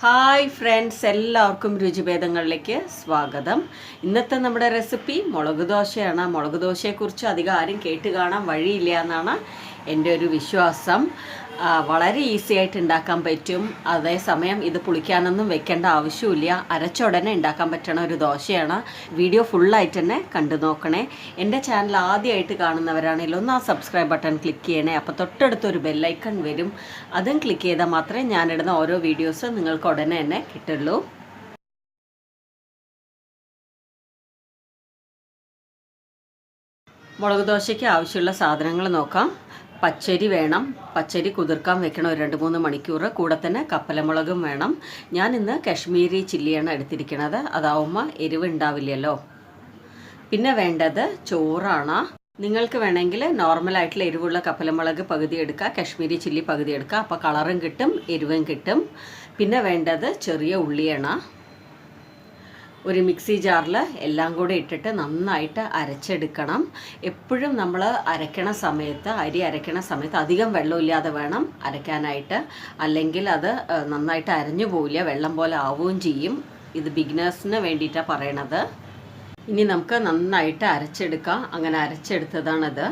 Hi friends, എല്ലാവർക്കും രുചിഭേദങ്ങളിലേക്ക് സ്വാഗതം. ഇന്നത്തെ നമ്മുടെ റെസിപ്പി മുളക് ദോശയാണ്. മുളക് ദോശയെക്കുറിച്ച് അധികം ആരും കേട്ട് കാണാൻ വഴിയില്ല എന്നാണ് എൻ്റെ ഒരു വിശ്വാസം. വളരെ ഈസി ആയിട്ട് ഉണ്ടാക്കാൻ പറ്റും. അതേസമയം ഇത് പുളിക്കാനൊന്നും വെക്കേണ്ട ആവശ്യമില്ല. അരച്ച ഉടനെ ഉണ്ടാക്കാൻ പറ്റുന്ന ഒരു ദോശയാണ്. വീഡിയോ ഫുള്ളായിട്ട് തന്നെ കണ്ടു നോക്കണേ. എൻ്റെ ചാനൽ ആദ്യമായിട്ട് കാണുന്നവരാണെങ്കിൽ ഒന്ന് ആ സബ്സ്ക്രൈബ് ബട്ടൺ ക്ലിക്ക് ചെയ്യണേ. അപ്പോൾ തൊട്ടടുത്തൊരു ബെല്ലൈക്കൺ വരും. അതും ക്ലിക്ക് ചെയ്താൽ മാത്രമേ ഞാനിടുന്ന ഓരോ വീഡിയോസ് നിങ്ങൾക്ക് ഉടനെ തന്നെ കിട്ടുള്ളൂ. മുളക് ദോശയ്ക്ക് ആവശ്യമുള്ള സാധനങ്ങൾ നോക്കാം. പച്ചരി വേണം. പച്ചരി കുതിർക്കാൻ വെക്കണം ഒരു 2-3 മണിക്കൂർ. കൂടെ തന്നെ കപ്പലമുളകും വേണം. ഞാൻ ഇന്ന് കാശ്മീരി ചില്ലിയാണ് എടുത്തിരിക്കുന്നത്. അതാവുമ്പോൾ എരിവ് ഉണ്ടാവില്ലല്ലോ. പിന്നെ വേണ്ടത് ചോറാണ്. നിങ്ങൾക്ക് വേണമെങ്കിൽ നോർമലായിട്ടുള്ള എരിവുള്ള കപ്പലമുളക് പകുതി എടുക്കുക, കാശ്മീരി ചില്ലി പകുതി എടുക്കുക. അപ്പോൾ കളറും കിട്ടും, എരിവും കിട്ടും. പിന്നെ വേണ്ടത് ചെറിയ ഉള്ളിയാണ്. ഒരു മിക്സി ജാറിൽ എല്ലാം കൂടെ ഇട്ടിട്ട് നന്നായിട്ട് അരച്ചെടുക്കണം. എപ്പോഴും നമ്മൾ അരയ്ക്കണ സമയത്ത്, അരി അരയ്ക്കണ സമയത്ത് അധികം വെള്ളമില്ലാതെ വേണം അരയ്ക്കാനായിട്ട്. അല്ലെങ്കിൽ അത് നന്നായിട്ട് അരഞ്ഞു പോവില്ല, വെള്ളം പോലെ ആവുകയും ചെയ്യും. ഇത് ബിഗിനേഴ്സിന് വേണ്ടിയിട്ടാണ് പറയണത്. ഇനി നമുക്ക് നന്നായിട്ട് അരച്ചെടുക്കാം. അങ്ങനെ അരച്ചെടുത്തതാണത്.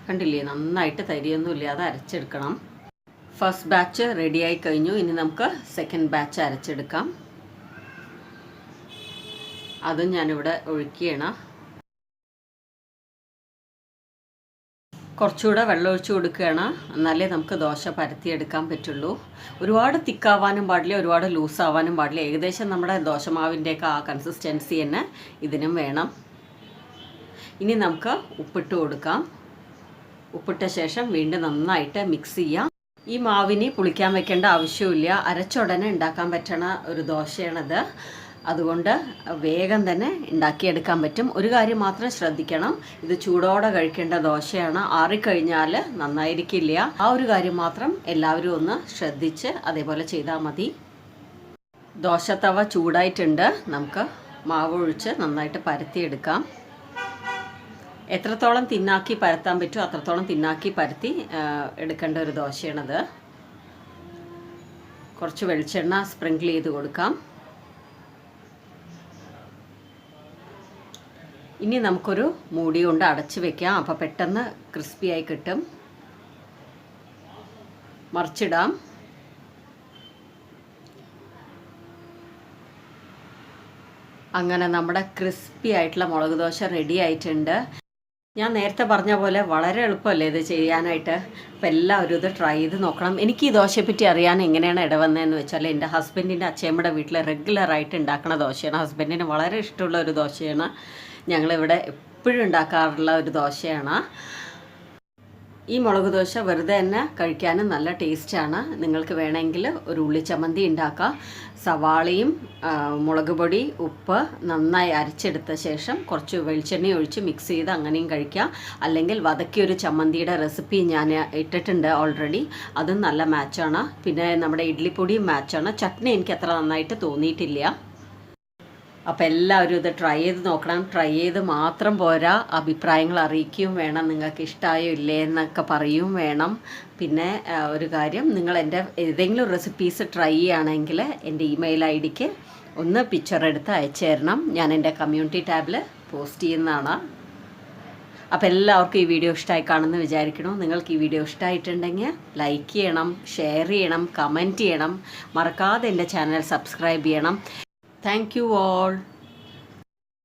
കണ്ടില്ലേ, നന്നായിട്ട് തരിയൊന്നും ഇല്ലാതെ അരച്ചെടുക്കണം. ഫസ്റ്റ് ബാച്ച് റെഡിയായി കഴിഞ്ഞു. ഇനി നമുക്ക് സെക്കൻഡ് ബാച്ച് അരച്ചെടുക്കാം. അതും ഞാനിവിടെ ഒഴിക്കുകയാണ്. കുറച്ചുകൂടെ വെള്ളം ഒഴിച്ച് കൊടുക്കുകയാണ്. എന്നാലേ നമുക്ക് ദോശ പരത്തിയെടുക്കാൻ പറ്റുള്ളൂ. ഒരുപാട് തിക്കാവാനും പാടില്ല, ഒരുപാട് ലൂസാവാനും പാടില്ല. ഏകദേശം നമ്മുടെ ദോശമാവിൻ്റെയൊക്കെ ആ കൺസിസ്റ്റൻസി തന്നെ ഇതിനും വേണം. ഇനി നമുക്ക് ഉപ്പിട്ട് കൊടുക്കാം. ഉപ്പിട്ട ശേഷം വീണ്ടും നന്നായിട്ട് മിക്സ് ചെയ്യാം. ഈ മാവിന് പുളിക്കാൻ വെക്കേണ്ട ആവശ്യമില്ല. അരച്ചുടനെ ഉണ്ടാക്കാൻ പറ്റണ ഒരു ദോശയാണത്. അതുകൊണ്ട് വേഗം തന്നെ ഉണ്ടാക്കിയെടുക്കാൻ പറ്റും. ഒരു കാര്യം മാത്രം ശ്രദ്ധിക്കണം, ഇത് ചൂടോടെ കഴിക്കേണ്ട ദോശയാണ്. ആറിക്കഴിഞ്ഞാൽ നന്നായിരിക്കില്ല. ആ ഒരു കാര്യം മാത്രം എല്ലാവരും ഒന്ന് ശ്രദ്ധിച്ച് അതേപോലെ ചെയ്താൽ മതി. ദോശത്തവ ചൂടായിട്ടുണ്ട്. നമുക്ക് മാവ് ഒഴിച്ച് നന്നായിട്ട് പരത്തിയെടുക്കാം. എത്രത്തോളം തിന്നാക്കി പരത്താൻ പറ്റുമോ അത്രത്തോളം തിന്നാക്കി പരത്തി എടുക്കേണ്ട ഒരു ദോശയാണത്. കുറച്ച് വെളിച്ചെണ്ണ സ്പ്രിങ്കിൾ ചെയ്ത് കൊടുക്കാം. ഇനി നമുക്കൊരു മൂടി കൊണ്ട് അടച്ച് വെക്കാം. അപ്പോൾ പെട്ടെന്ന് ക്രിസ്പിയായി കിട്ടും. മറിച്ചിടാം. അങ്ങനെ നമ്മുടെ ക്രിസ്പി ആയിട്ടുള്ള മുളക് ദോശ റെഡി ആയിട്ടുണ്ട്. ഞാൻ നേരത്തെ പറഞ്ഞ പോലെ വളരെ എളുപ്പമല്ലേ ഇത് ചെയ്യാനായിട്ട്. അപ്പോൾ എല്ലാവരും ഇത് ട്രൈ ചെയ്ത് നോക്കണം. എനിക്ക് ഈ ദോശയെപ്പറ്റി അറിയാൻ എങ്ങനെയാണ് ഇടവന്നതെന്ന് വെച്ചാൽ, എൻ്റെ ഹസ്ബൻഡിൻ്റെ അച്ഛമ്മയുടെ വീട്ടിൽ റെഗുലറായിട്ട് ഉണ്ടാക്കുന്ന ദോശയാണ്. ഹസ്ബൻഡിന് വളരെ ഇഷ്ടമുള്ള ഒരു ദോശയാണ്. ഞങ്ങളിവിടെ എപ്പോഴും ഉണ്ടാക്കാറുള്ള ഒരു ദോശയാണ്. ഈ മുളക് ദോശ വെറുതെ തന്നെ കഴിക്കാനും നല്ല ടേസ്റ്റാണ്. നിങ്ങൾക്ക് വേണമെങ്കിൽ ഒരു ഉള്ളിച്ചമ്മന്തി ഉണ്ടാക്കാം. സവാളയും മുളക് പൊടി, ഉപ്പ് നന്നായി അരച്ചെടുത്ത ശേഷം കുറച്ച് വെളിച്ചെണ്ണ ഒഴിച്ച് മിക്സ് ചെയ്ത് അങ്ങനെയും കഴിക്കാം. അല്ലെങ്കിൽ വതക്കിയൊരു ചമ്മന്തിയുടെ റെസിപ്പി ഞാൻ ഇട്ടിട്ടുണ്ട് ഓൾറെഡി. അതും നല്ല മാച്ചാണ്. പിന്നെ നമ്മുടെ ഇഡ്ലിപ്പൊടിയും മാച്ചാണ്. ചട്നി എനിക്ക് അത്ര നന്നായിട്ട് തോന്നിയിട്ടില്ല. അപ്പോൾ എല്ലാവരും ഇത് ട്രൈ ചെയ്ത് നോക്കണം. ട്രൈ ചെയ്ത് മാത്രം പോരാ, അഭിപ്രായങ്ങൾ അറിയിക്കുകയും വേണം. നിങ്ങൾക്ക് ഇഷ്ടമായോ ഇല്ലേ എന്നൊക്കെ പറയുകയും വേണം. പിന്നെ ഒരു കാര്യം, നിങ്ങൾ എൻ്റെ ഏതെങ്കിലും റെസിപ്പീസ് ട്രൈ ചെയ്യുകയാണെങ്കിൽ എൻ്റെ ഇമെയിൽ ഐഡിക്ക് ഒന്ന് പിക്ചർ എടുത്ത് അയച്ചു തരണം. ഞാൻ എൻ്റെ കമ്മ്യൂണിറ്റി ടാബിൽ പോസ്റ്റ് ചെയ്യുന്നതാണ്. അപ്പോൾ എല്ലാവർക്കും ഈ വീഡിയോ ഇഷ്ടമായി കാണുമെന്ന് വിചാരിക്കണോ. നിങ്ങൾക്ക് ഈ വീഡിയോ ഇഷ്ടമായിട്ടുണ്ടെങ്കിൽ ലൈക്ക് ചെയ്യണം, ഷെയർ ചെയ്യണം, കമൻറ്റ് ചെയ്യണം. മറക്കാതെ എൻ്റെ ചാനൽ സബ്സ്ക്രൈബ് ചെയ്യണം. Thank you all.